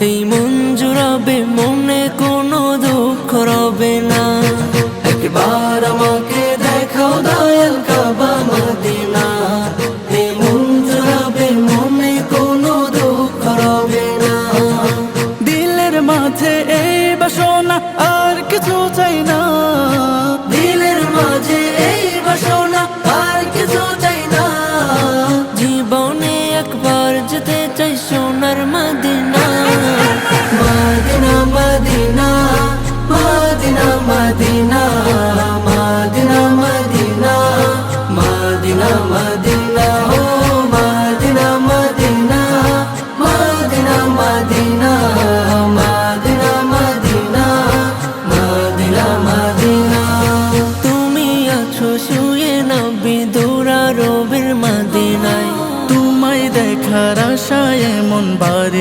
এই মন জুড়াবে, মনে কোনো দুঃখ রবে না। একবার আমাকে দেখাও দয়াল কাবা মদিনা, এই মন জুড়াবে, মনে কোনো দুঃখ রবে না। দিলের মাঝে এই বাসনা, আর কিছু চাই না। দিলের মাঝে এই বাসনা, আর কিছু চাই না। জীবনে একবার যেতে চাই সোনার Medina. Medina Medina Medina Medina Medina Medina Medina Medina ও Medina Medina Medina Medina Medina Medina Medina Medina. তুমি আছো শুয়ে নবী দুরা রবির মদিনায়, তোমায় দেখার আশায় মন বাড়ি